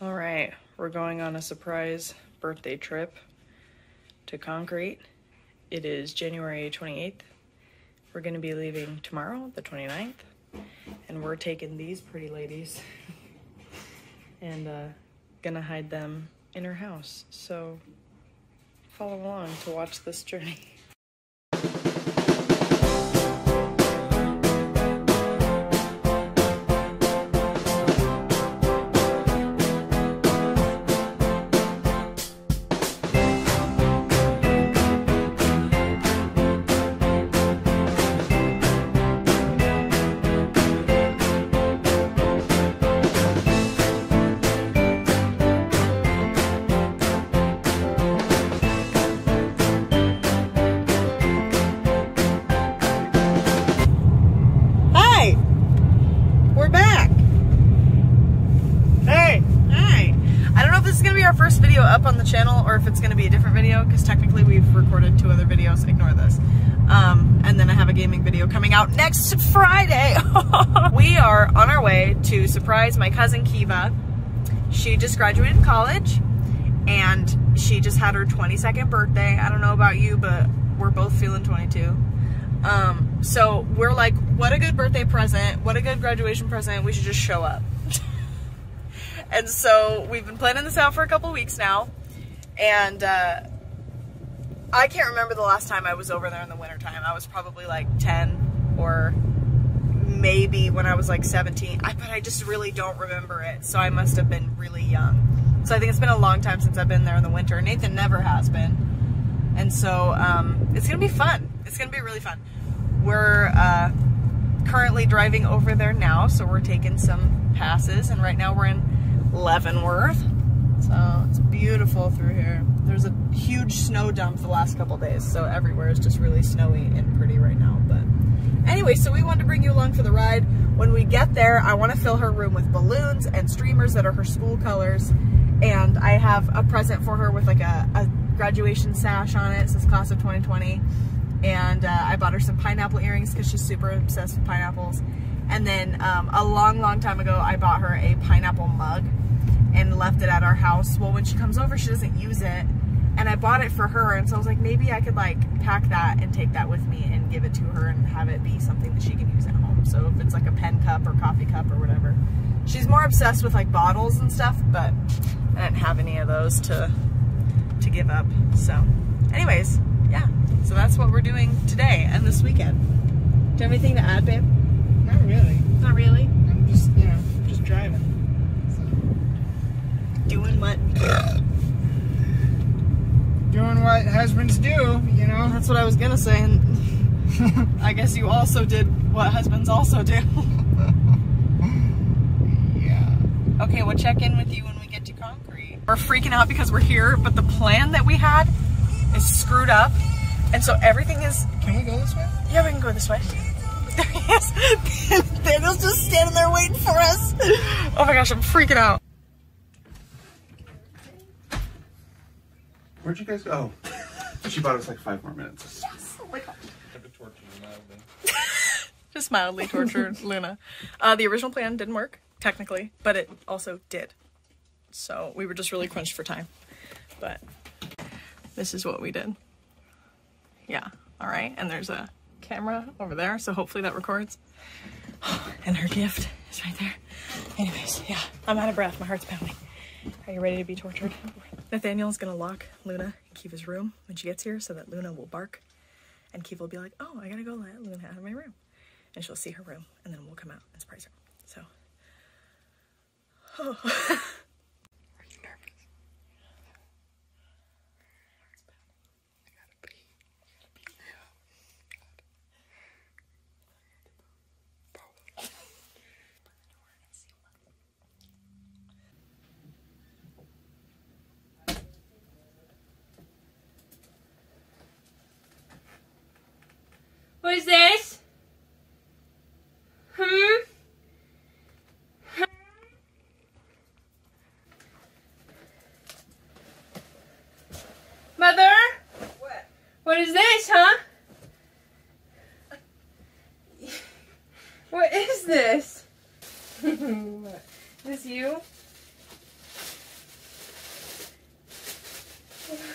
All right, we're going on a surprise birthday trip to Concrete. It is January 28th. We're gonna be leaving tomorrow, the 29th, and we're taking these pretty ladies and gonna hide them in her house. So follow along to watch this journey. First video up on the channel, or if it's going to be a different video, because technically we've recorded 2 other videos. Ignore this. And then I have a gaming video coming out next Friday. We are on our way to surprise my cousin Kevah. She just graduated college and she just had her 22nd birthday. I don't know about you, but we're both feeling 22. So we're like, what a good birthday present, what a good graduation present, we should just show up. And so we've been planning this out for a couple weeks now, and I can't remember the last time I was over there in the wintertime. I was probably like 10, or maybe when I was like 17, but I just really don't remember it, so I must have been really young. So I think it's been a long time since I've been there in the winter. Nathan never has been, and so it's gonna be fun. It's gonna be really fun. We're currently driving over there now, so we're taking some passes, and right now we're in Leavenworth, so it's beautiful through here. There's a huge snow dump the last couple days, so everywhere is just really snowy and pretty right now. But anyway, so we wanted to bring you along for the ride. When we get there, I want to fill her room with balloons and streamers that are her school colors, and I have a present for her with like a graduation sash on it. It says class of 2020, and I bought her some pineapple earrings because she's super obsessed with pineapples. And then a long time ago, I bought her a pineapple mug and left it at our house. Well, when she comes over, she doesn't use it, and I bought it for her, and so I was like, maybe I could like pack that and take that with me and give it to her and have it be something that she can use at home. So if it's like a pen cup or coffee cup or whatever. She's more obsessed with like bottles and stuff, but I didn't have any of those to give up. So anyways, yeah, so that's what we're doing today and this weekend. Do you have anything to add, babe? Not really. Not really? I'm just, you know, just driving. Doing what? Doing what husbands do, you know? That's what I was gonna say, and I guess you also did what husbands also do. Yeah. Okay, we'll check in with you when we get to Concrete. We're freaking out because we're here, but the plan that we had is screwed up, and so everything is... Can we go this way? Yeah, we can go this way. There he is. Daniel's just standing there waiting for us. Oh my gosh, I'm freaking out. Where'd you guys go? Oh, she bought us like 5 more minutes. Yes! Oh my gosh. Just mildly tortured Luna. The original plan didn't work, technically, but it also did. So we were just really crunched for time. But this is what we did. Yeah, alright. And there's a camera over there, so hopefully that records. And her gift is right there. Anyways, yeah, I'm out of breath. My heart's pounding. Are you ready to be tortured? Nathaniel's gonna lock Luna in Kevah's room when she gets here so that Luna will bark. And Kevah will be like, oh, I gotta go let Luna out of my room. And she'll see her room, and then we'll come out and surprise her. So. Oh. Are you nervous? I gotta be. What is this?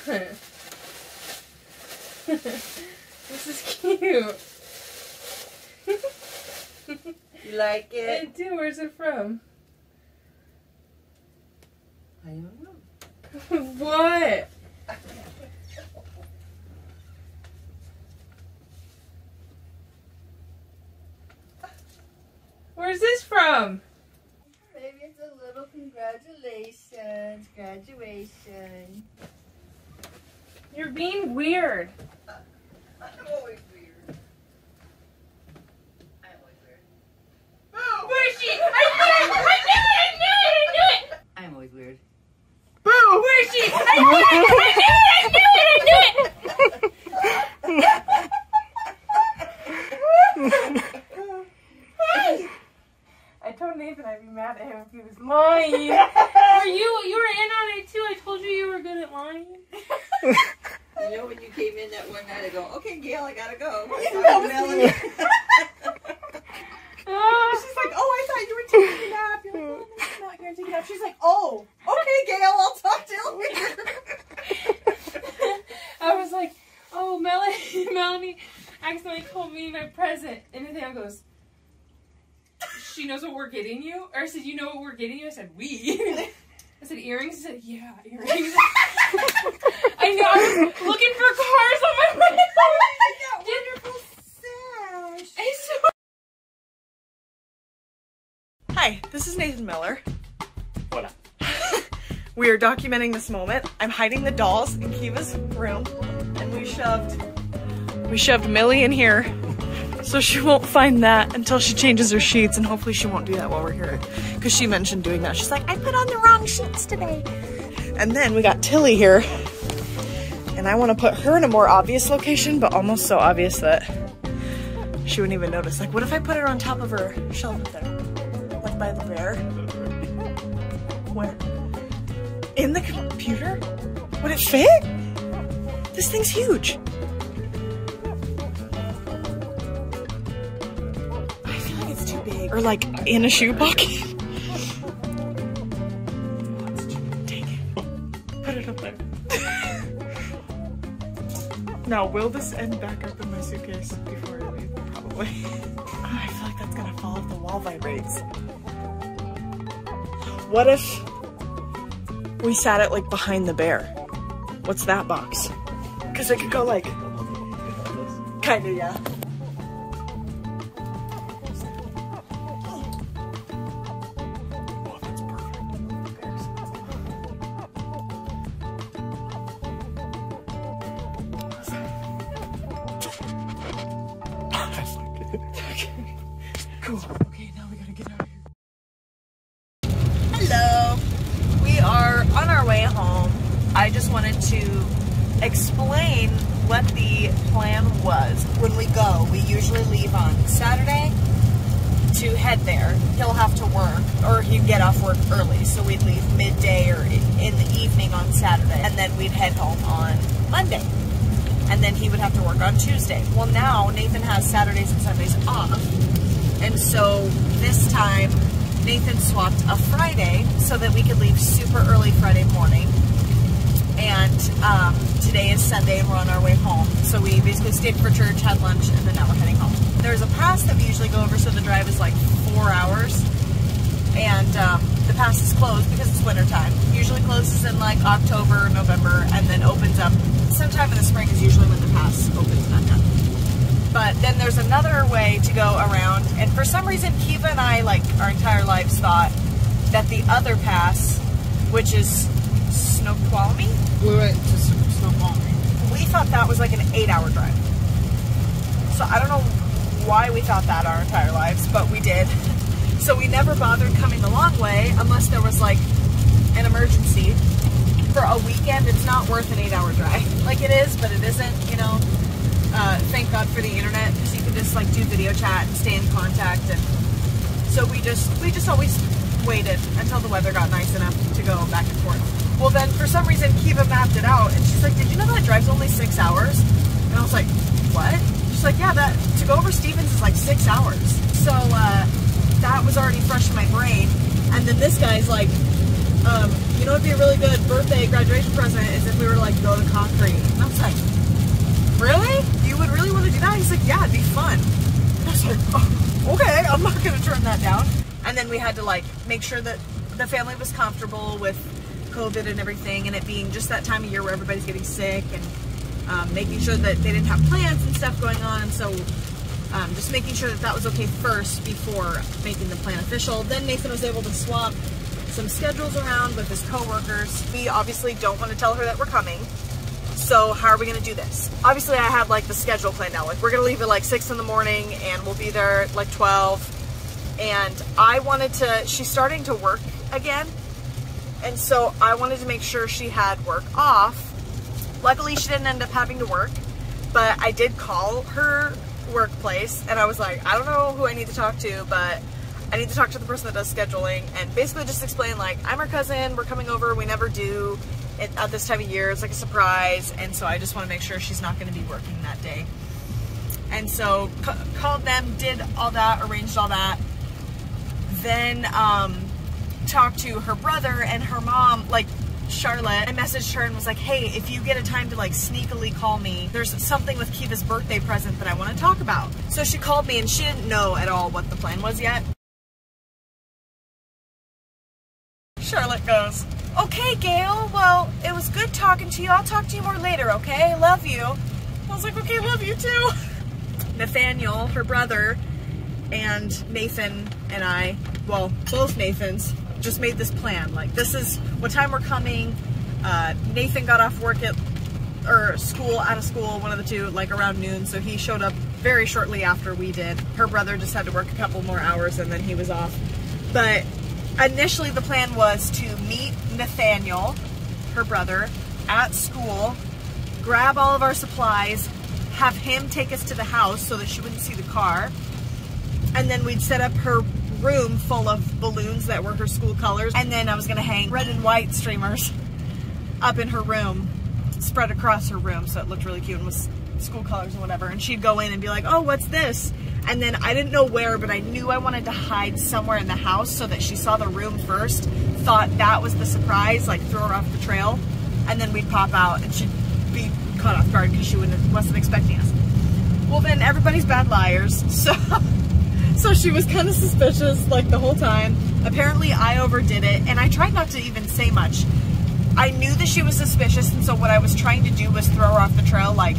This is cute. You like I it? do. Where's it from? I don't know. What? Where's this from? Maybe it's a little congratulations, graduation. You're being weird. I'm always weird. I'm always weird. Where's she? I knew it! I'm always weird. Where's she? I knew it! I told Nathan I'd be mad at him if he was lying. You were in on it too. I told you you were good at lying. You know when you came in that one night, I go, okay, Gail, I gotta go. Melanie. Ah. She's like, oh, I thought you were taking a nap. You're like, oh, no, I'm not here taking a nap. She's like, oh, okay, Gail, I'll talk to you later. I was like, oh, Melanie accidentally told me my present. And Nathaniel goes, she knows what we're getting you? Or I said, you know what we're getting you? I said, we. I said, earrings? He said, yeah, earrings. I know, I was looking for cars on my way home. That wonderful sash. I saw. Hi, this is Nathan Miller. Hola. We are documenting this moment. I'm hiding the dolls in Kevah's room, and we shoved Millie in here so she won't find that until she changes her sheets, and hopefully she won't do that while we're here because she mentioned doing that. She's like, I put on the wrong sheets today. And then we got Tilly here, and I want to put her in a more obvious location, but almost so obvious that she wouldn't even notice. Like, what if I put her on top of her shelf up there? Like by the bear? Where? In the computer? Would it fit? This thing's huge. I feel like it's too big. Or like in a shoe pocket. Take it. Put it up there. Now, will this end back up in my suitcase before I leave? Probably. I feel like that's gonna fall if the wall vibrates. What if we sat it like behind the bear? What's that box? Because it could go like, kinda, yeah. Oh, that's perfect. Okay, cool. Okay, now we gotta get out of here. Hello. We are on our way home. I just wanted to explain what the plan was. When we go, we usually leave on Saturday to head there. He'll have to work, or he'd get off work early, so we'd leave midday or in the evening on Saturday, and then we'd head home on Monday. And then he would have to work on Tuesday. Well, now Nathan has Saturdays and Sundays off, and so this time Nathan swapped a Friday so that we could leave super early Friday morning. And today is Sunday and we're on our way home. So we basically stayed for church, had lunch, and then now we're heading home. There's a pass that we usually go over, so the drive is like 4 hours. And the pass is closed because it's winter time. Usually closes in like October, November, and then opens up sometime in the spring is usually when the pass opens back up. But then there's another way to go around, and for some reason Kevah and I, like our entire lives, thought that the other pass, which is Snoqualmie? We went to Snoqualmie. We thought that was like an 8-hour drive. So I don't know why we thought that our entire lives, but we did. So we never bothered coming the long way unless there was like an emergency. For a weekend, it's not worth an 8-hour drive. Like it is, but it isn't, you know. Thank God for the internet, because you can just like do video chat and stay in contact. And so we just always waited until the weather got nice enough to go back and forth. Well, then for some reason Kevah mapped it out, and she's like, "Did you know that drive's only 6 hours?" And I was like, "What?" She's like, "Yeah, that to go over Stevens is like 6 hours." So that was already fresh in my brain. And then this guy's like, you know what'd be a really good birthday graduation present is if we were to like go to concrete. And I was like, really? You would really want to do that? He's like, yeah, it'd be fun. And I was like, oh, okay, I'm not gonna turn that down. And then we had to like make sure that the family was comfortable with COVID and everything, and it being just that time of year where everybody's getting sick, and making sure that they didn't have plans and stuff going on. And so just making sure that that was okay first before making the plan official. Then Nathan was able to swap some schedules around with his coworkers. We obviously don't want to tell her that we're coming. So how are we going to do this? Obviously I have like the schedule planned now. Like we're going to leave at like 6 in the morning and we'll be there at like 12. And I wanted to, she's starting to work again. And so I wanted to make sure she had work off. Luckily she didn't end up having to work, but I did call her workplace and I was like, I don't know who I need to talk to, but I need to talk to the person that does scheduling, and basically just explain like, I'm her cousin, we're coming over, we never do it at this time of year, it's like a surprise, and so I just want to make sure she's not going to be working that day. And so called them, did all that, arranged all that, then talked to her brother and her mom, like Charlotte. I messaged her and was like, hey, if you get a time to like sneakily call me, there's something with Kevah's birthday present that I want to talk about. So she called me and she didn't know at all what the plan was yet. Charlotte goes, okay, Gail, well, it was good talking to you. I'll talk to you more later, okay? Love you. I was like, okay, love you too. Nathaniel, her brother, and Nathan and I, well, both Nathans, just made this plan. Like, this is what time we're coming. Nathan got off work out of school, one of the two, like around noon, so he showed up very shortly after we did. Her brother just had to work a couple more hours and then he was off. But initially the plan was to meet Nathaniel, her brother, at school, grab all of our supplies, have him take us to the house so that she wouldn't see the car, and then we'd set up her room full of balloons that were her school colors, and then I was gonna hang red and white streamers up in her room, spread across her room so it looked really cute and was school colors and whatever, and she'd go in and be like, oh, what's this? And then I didn't know where, but I knew I wanted to hide somewhere in the house so that she saw the room first, thought that was the surprise, like throw her off the trail, and then we'd pop out and she'd be caught off guard because she wasn't expecting us. Well, then everybody's bad liars, so she was kind of suspicious like the whole time. Apparently I overdid it, and I tried not to even say much. I knew that she was suspicious, and so what I was trying to do was throw her off the trail. Like,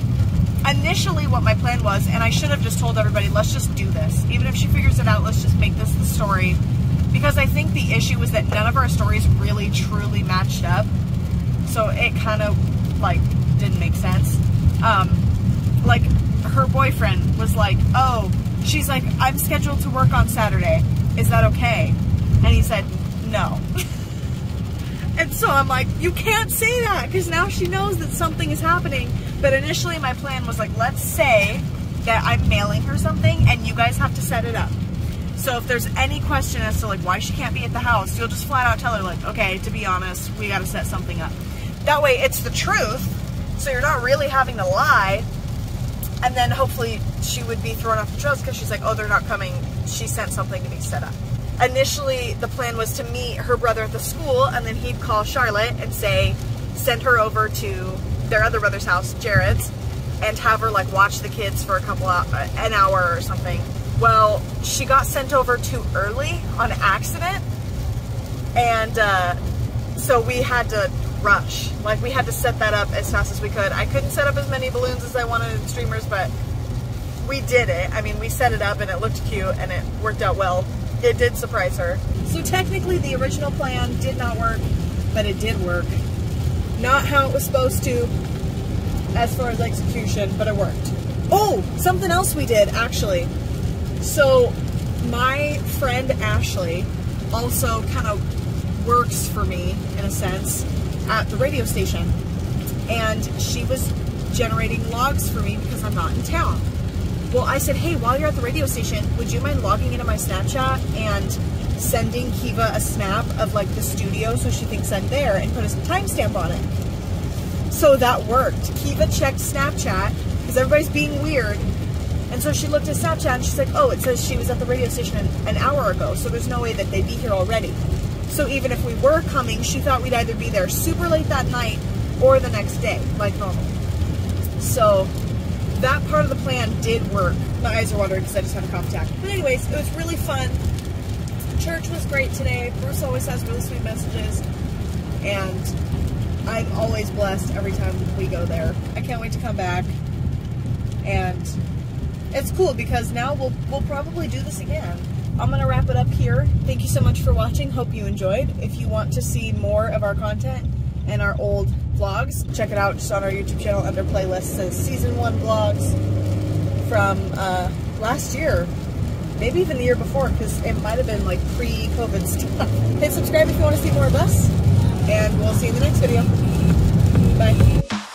initially what my plan was, and I should have just told everybody, let's just do this. Even if she figures it out, let's just make this the story. Because I think the issue was that none of our stories really truly matched up. So it kind of, like, didn't make sense. Like, her boyfriend was like, oh, she's like, I'm scheduled to work on Saturday. Is that okay? And he said, no. And so I'm like, you can't say that, because now she knows that something is happening. But initially my plan was like, let's say that I'm mailing her something and you guys have to set it up. So if there's any question as to like why she can't be at the house, you'll just flat out tell her like, okay, to be honest, we got to set something up. That way it's the truth, so you're not really having to lie. And then hopefully she would be thrown off the trails because she's like, oh, they're not coming. She sent something to be set up. Initially, the plan was to meet her brother at the school, and then he'd call Charlotte and say, send her over to their other brother's house, Jared's, and have her like watch the kids for an hour or something. Well, she got sent over too early on accident, and so we had to rush. Like, we had to set that up as fast as we could. I couldn't set up as many balloons as I wanted in streamers, but we did it. I mean, we set it up and it looked cute and it worked out well. It did surprise her. So technically the original plan did not work, but it did work. Not how it was supposed to as far as execution, but it worked. Oh, something else we did actually. So my friend Ashley also kind of works for me in a sense at the radio station, and she was generating logs for me because I'm not in town. Well, I said, hey, while you're at the radio station, would you mind logging into my Snapchat and sending Kevah a snap of like the studio so she thinks I'm there and put a timestamp on it? So that worked. Kevah checked Snapchat because everybody's being weird. And so she looked at Snapchat and she's like, oh, it says she was at the radio station an hour ago, so there's no way that they'd be here already. So even if we were coming, she thought we'd either be there super late that night or the next day, like normal. So that part of the plan did work. My eyes are watering because I just had a contact. But anyways, it was really fun. Church was great today. Bruce always has really sweet messages. And I'm always blessed every time we go there. I can't wait to come back. And it's cool because now we'll probably do this again. I'm gonna wrap it up here. Thank you so much for watching. Hope you enjoyed. If you want to see more of our content and our old vlogs, check it out just on our YouTube channel under playlists. It says season 1 vlogs from last year, maybe even the year before, because it might have been like pre-COVID stuff. Hit subscribe if you want to see more of us, and we'll see you in the next video. Bye.